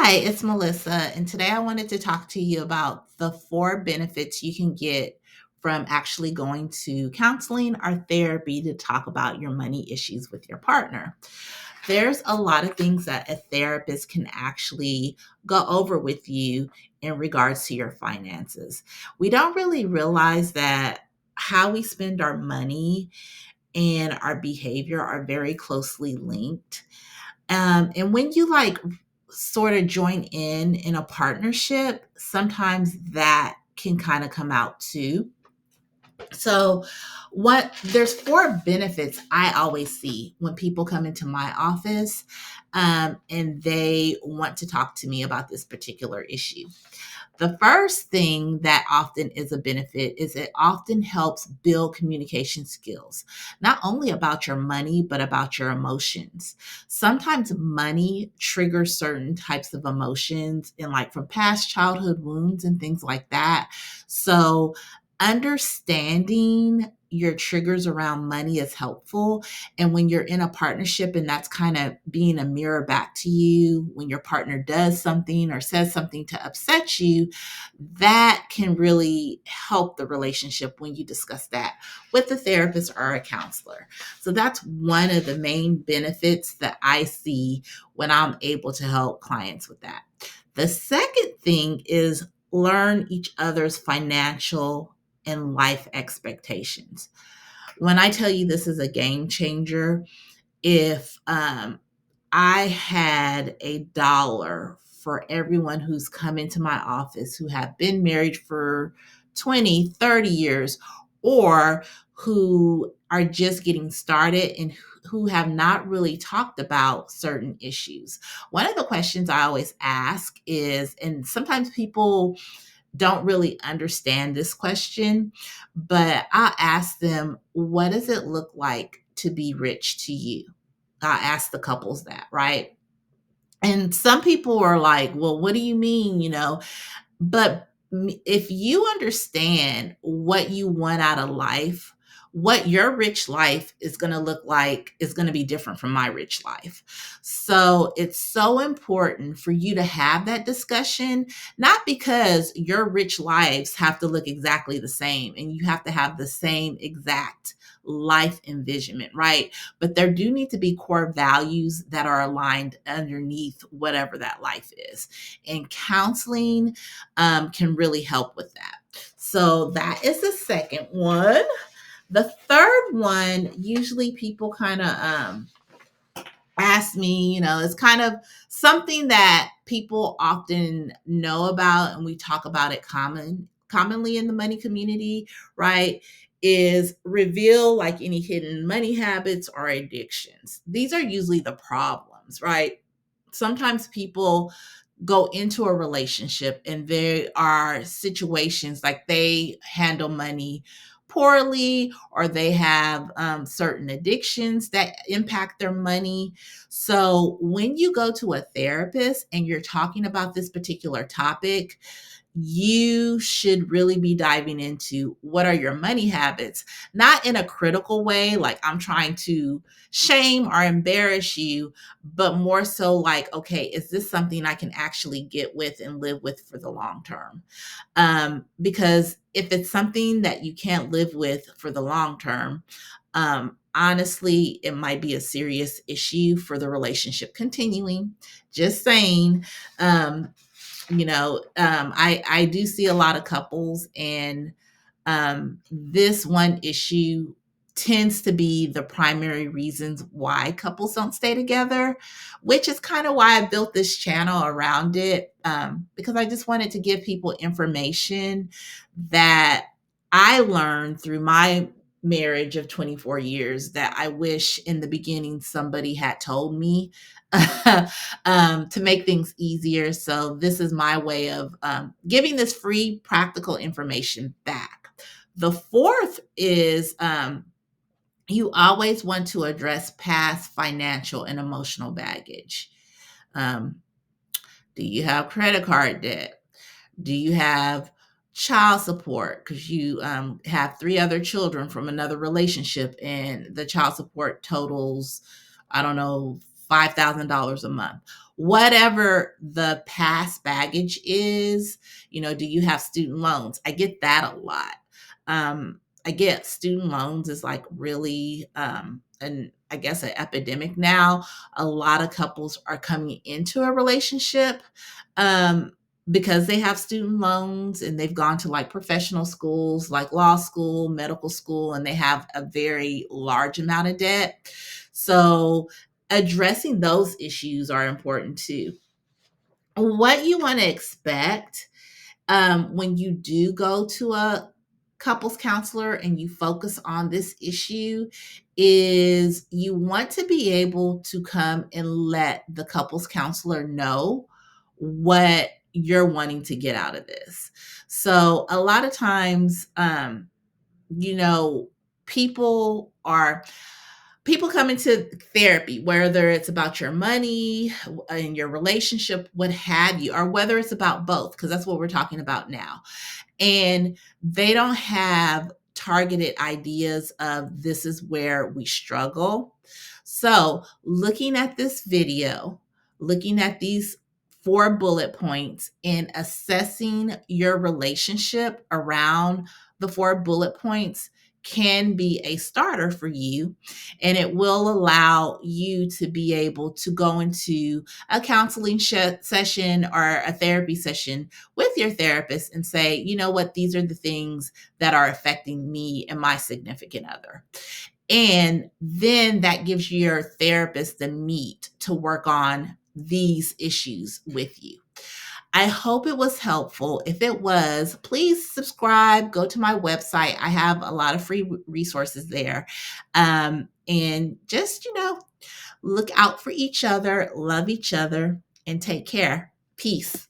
Hi, it's Melissa, and today I wanted to talk to you about the four benefits you can get from actually going to counseling or therapy to talk about your money issues with your partner. There's a lot of things that a therapist can actually go over with you in regards to your finances. We don't really realize that how we spend our money and our behavior are very closely linked. And when you sort of join in a partnership, sometimes that can kind of come out too. So, what there's four benefits I always see when people come into my office and they want to talk to me about this particular issue. The first thing that often is a benefit is it often helps build communication skills, not only about your money, but about your emotions. Sometimes money triggers certain types of emotions and like from past childhood wounds and things like that. So, understanding your triggers around money is helpful. And when you're in a partnership and that's kind of being a mirror back to you, when your partner does something or says something to upset you, that can really help the relationship when you discuss that with a therapist or a counselor. So that's one of the main benefits that I see when I'm able to help clients with that. The second thing is learn each other's financial and life expectations. When I tell you this is a game changer, if I had a dollar for everyone who's come into my office who have been married for 20, 30 years, or who are just getting started and who have not really talked about certain issues. One of the questions I always ask is, and sometimes people don't really understand this question, but I'll ask them, what does it look like to be rich to you? I ask the couples that, right? And some people are like, well, what do you mean? But if you understand what you want out of life, what your rich life is going to look like is going to be different from my rich life. So it's so important for you to have that discussion, not because your rich lives have to look exactly the same and you have to have the same exact life envisionment, right? But there do need to be core values that are aligned underneath whatever that life is. And counseling can really help with that. So that is the second one. The third one, usually people kind of ask me, it's kind of something that people often know about, and we talk about it commonly in the money community, right? Is reveal like any hidden money habits or addictions. These are usually the problems, right? Sometimes people go into a relationship and there are situations like they handle money poorly or they have certain addictions that impact their money. So when you go to a therapist and you're talking about this particular topic, you should really be diving into what are your money habits, not in a critical way, like I'm trying to shame or embarrass you, but more so like, okay, is this something I can actually get with and live with for the long term? Because if it's something that you can't live with for the long term, honestly, it might be a serious issue for the relationship continuing. Just saying. I do see a lot of couples, and this one issue tends to be the primary reasons why couples don't stay together, which is kind of why I built this channel around it, because I just wanted to give people information that I learned through my marriage of 24 years that I wish in the beginning somebody had told me to make things easier. So, this is my way of giving this free practical information back. The fourth is you always want to address past financial and emotional baggage. Um, do you have credit card debt? Do you have child support because you have three other children from another relationship and the child support totals, I don't know, $5,000 a month? whatever the past baggage is. Do you have student loans? I get that a lot. I get student loans is like really, and I guess an epidemic now. A lot of couples are coming into a relationship um, because they have student loans and they've gone to like professional schools, like law school, medical school, and they have a very large amount of debt. So addressing those issues are important too. What you want to expect when you do go to a couples counselor and you focus on this issue is you want to be able to come and let the couples counselor know what you're wanting to get out of this. So a lot of times, you know, people are people come into therapy, whether it's about your money and your relationship, what have you, or whether it's about both, because that's what we're talking about now. And they don't have targeted ideas of this is where we struggle. So, looking at this video, looking at these 4 bullet points and assessing your relationship around the 4 bullet points can be a starter for you, and it will allow you to be able to go into a counseling session or a therapy session with your therapist and say, you know what, these are the things that are affecting me and my significant other. And then that gives your therapist the meat to work on these issues with you. I hope it was helpful. If it was, please subscribe, go to my website. I have a lot of free resources there. And just, look out for each other, love each other, and take care. Peace.